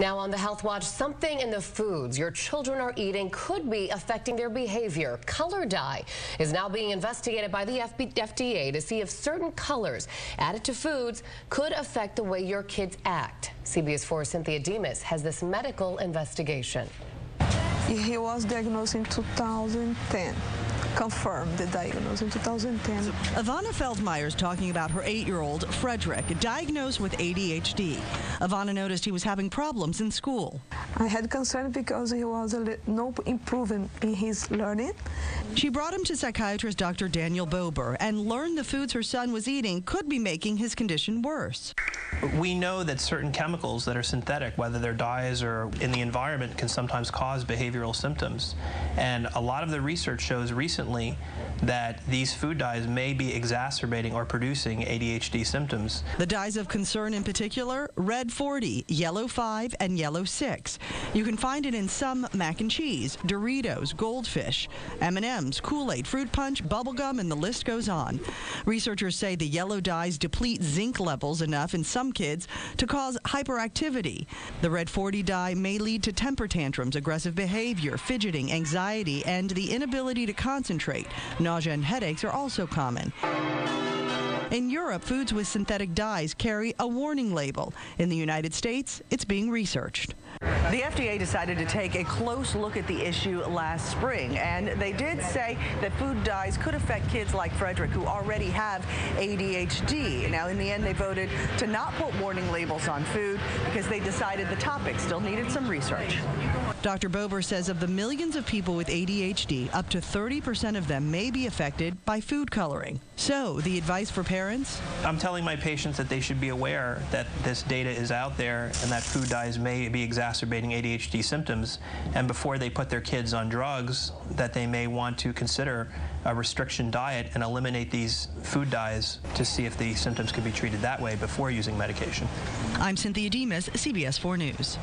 Now on the Health Watch, something in the foods your children are eating could be affecting their behavior. Color dye is now being investigated by the FDA to see if certain colors added to foods could affect the way your kids act. CBS 4's Cynthia Demas has this medical investigation. He was diagnosed in 2010. Confirmed the diagnosis in 2010. Ivana Feldmeyer's talking about her 8-year-old, Frederick, diagnosed with ADHD. Ivana noticed he was having problems in school. I had concern because he was no improvement in his learning. She brought him to psychiatrist Dr. Daniel Bober and learned the foods her son was eating could be making his condition worse. We know that certain chemicals that are synthetic, whether they're dyes or in the environment, can sometimes cause behavioral symptoms. And a lot of the research shows recently that these food dyes may be exacerbating or producing ADHD symptoms. The dyes of concern in particular, red 40, yellow 5, and yellow 6. You can find it in some mac and cheese, Doritos, Goldfish, M&M's, Kool-Aid, fruit punch, bubblegum, and the list goes on. Researchers say the yellow dyes deplete zinc levels enough in some kids to cause hyperactivity. The red 40 dye may lead to temper tantrums, aggressive behavior, fidgeting, anxiety, and the inability to concentrate. Nausea and headaches are also common. In Europe, foods with synthetic dyes carry a warning label. In the United States, it's being researched. The FDA decided to take a close look at the issue last spring, and they did say that food dyes could affect kids like Frederick, who already have ADHD. Now, in the end, they voted to not put warning labels on food because they decided the topic still needed some research. Dr. Bober says of the millions of people with ADHD, up to 30% of them may be affected by food coloring. So, the advice for parents? I'm telling my patients that they should be aware that this data is out there and that food dyes may be exacerbating ADHD symptoms, and before they put their kids on drugs, that they may want to consider a restriction diet and eliminate these food dyes to see if the symptoms can be treated that way before using medication. I'm Cynthia Demas, CBS 4 News.